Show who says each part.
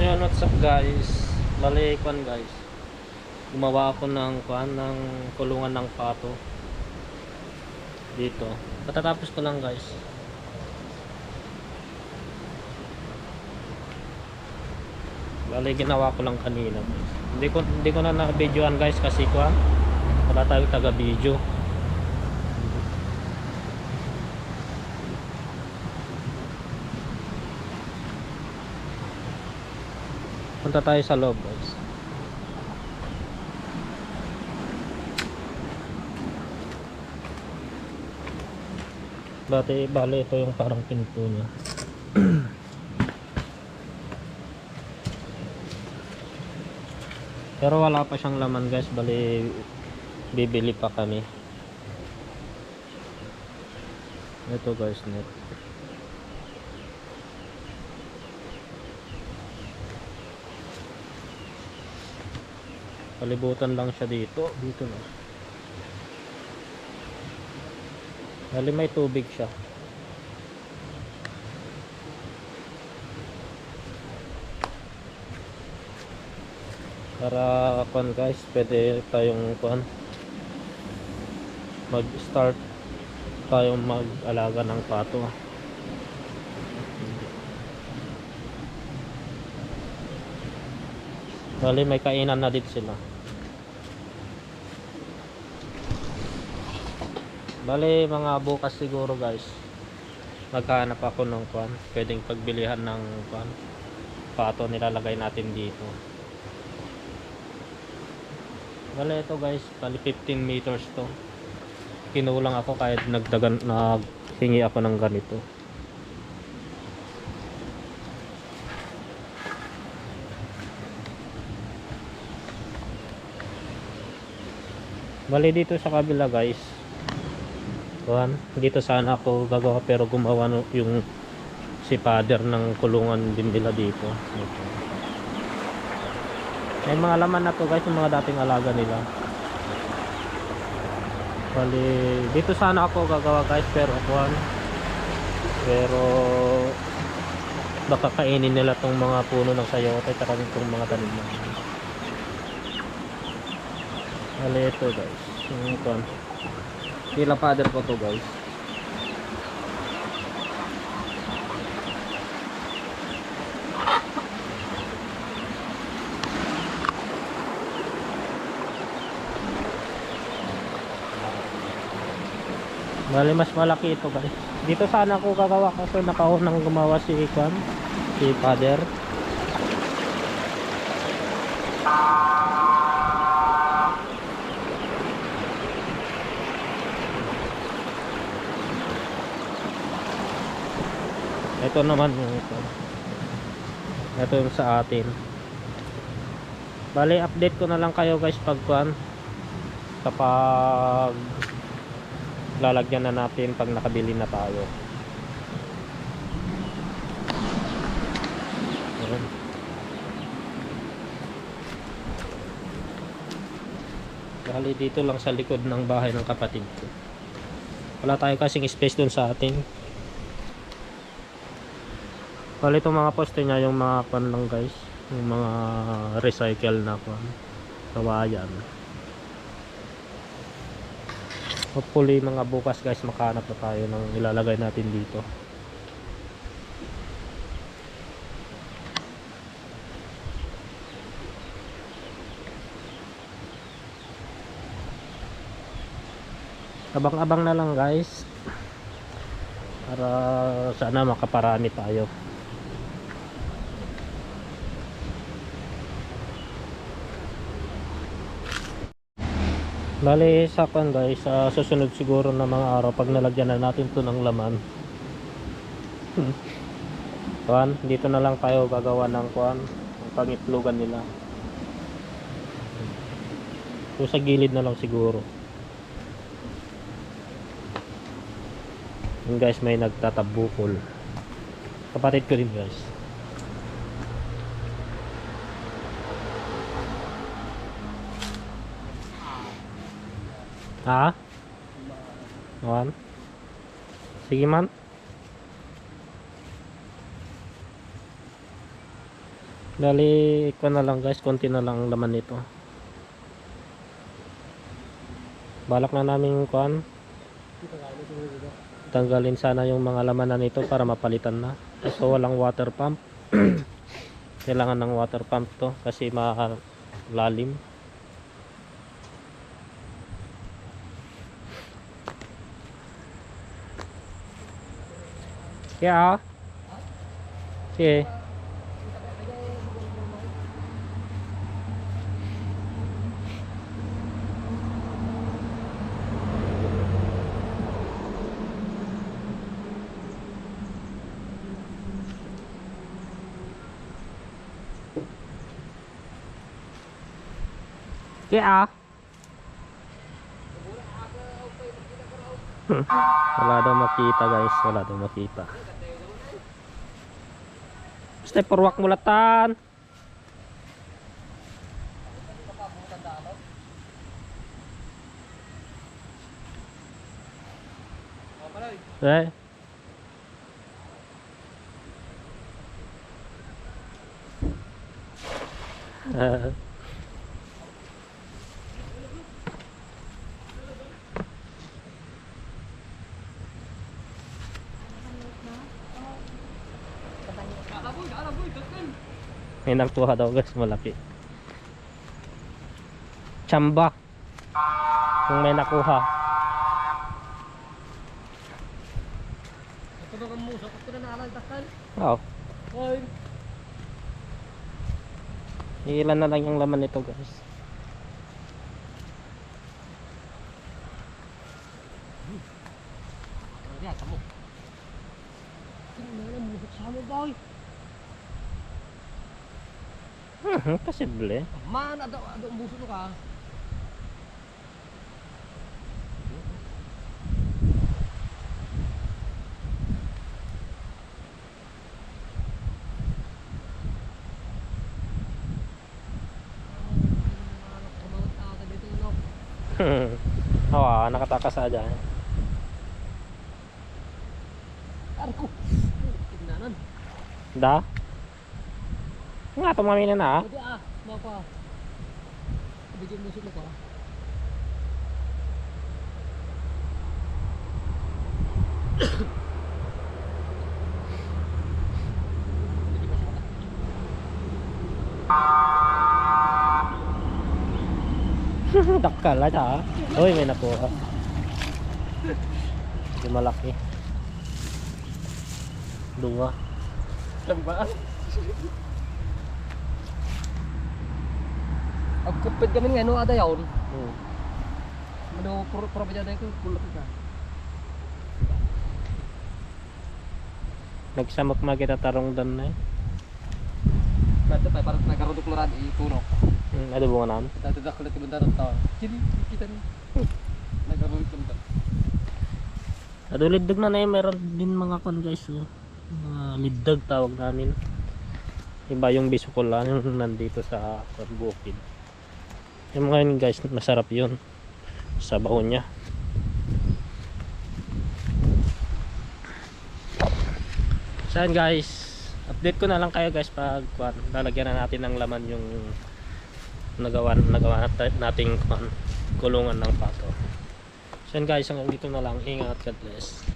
Speaker 1: Ayun, what's up guys? Bali, kwan guys. Gumawa ako ng kwan ng kulungan ng pato dito. Patatapos ko lang guys. Bali, ginawa ko lang kanina guys. Hindi ko na na-videoan guys kasi kwan wala tayong taga-video. Punta tayo sa loob guys. Bali ito yung parang pinto niya. Pero wala pa siyang laman guys. Bali bibili pa kami. Ito guys, net. Palibutan lang siya dito na. Bali may tubig siya. Para kuan guys, pwede tayong kuan mag-start tayong mag-alaga ng pato. Bali may kainan na dito sila. Bali mga bukas siguro guys, maghanap ako ng kuan, pwedeng pagbilihan ng kuan pato, nilalagay natin dito. Bali ito guys, bali 15 meters to. Kinulang ako kahit naghingi ako ng ganito. Bali dito sa kabila guys, dito sana ako gagawa pero gumawa yung si father ng kulungan din nila dito. May mga laman na to guys, yung mga dating alaga nila. Bali dito sana ako gagawa guys, pero baka kainin nila tong mga puno ng sayote at itong mga tanim. Bali ito guys, yung kuan sila father ko to guys. Bali mas malaki ito guys. Dito sana ako gagawa kasi nakaunang gumawa si Ikwan, si father. Ito naman ito yung sa atin. Bali update ko na lang kayo guys kapag lalagyan na natin pag nakabili na tayo. Bali dito lang sa likod ng bahay ng kapatid ko. Wala tayo kasing space dun sa atin. Bali itong mga poste niya, yung mga pan lang guys, yung mga recycle na pan, kawayan. Hopefully mga bukas guys makahanap na tayo ng ilalagay natin dito. Abang-abang na lang guys, para sana makaparami tayo. Bali sa kan guys, susunod siguro na mga araw pag nalagyan na natin to ng laman. Dito na lang tayo gagawa ng ang pangitlugan nila. So sa gilid na lang siguro. Yung guys may nagtatabukol. Kapatid ko din guys. Ha? Wan? Sige man. Dali ko na lang guys, konti na lang ang laman nito. Balak na namin kuan, tanggalin sana yung mga laman na nito para mapalitan na. So walang water pump. Kailangan ng water pump to kasi malalim. Kaya sige. Kaya wala daw makita guys, wala daw makita. Basta purwak mulatan. Eh. May nagkuha daw guys, malaki. Tsamba. Kung may nakuha.
Speaker 2: Ito ba kang musa? Ito na naalala takal?
Speaker 1: Oo.
Speaker 2: Hoy!
Speaker 1: Ilan na lang yung laman nito guys.
Speaker 2: Ano yan? Kamu? Tingnan na musok sa mo boy!
Speaker 1: Posible.
Speaker 2: Man, ada ang buso ka.
Speaker 1: Nakatakas aja.
Speaker 2: Arko! Tignanan.
Speaker 1: Da? Nga tumamina na.
Speaker 2: Pwede mapa. Bigyan mo sila ka.
Speaker 1: Dakal aja. Uy, may nakuha. Hindi malaki. Dua.
Speaker 2: Lambaan. Ang kupit kami nga, ada yun. Ano, probabilidad ko, kulot ka.
Speaker 1: Nagsamok magita tarong dan na eh.
Speaker 2: Ba't pa, parang nagarudok na rin, iturok.
Speaker 1: Ada bunga naman.
Speaker 2: Dadadak ulit yung bandarang tao. Hindi, kita niyo. Nagarudok na rin.
Speaker 1: Ado liddag na eh, meron din mga kon guys. Mga liddag tawag namin. Iba yung bisukol yung nandito sa bukid. Yung mga yun guys, masarap yun sa baon niya. Saan guys, update ko na lang kayo guys pag lalagyan na natin ng laman yung nagawa nating kulungan ng pato. Saan guys, hanggang dito na lang. Ingat, God bless.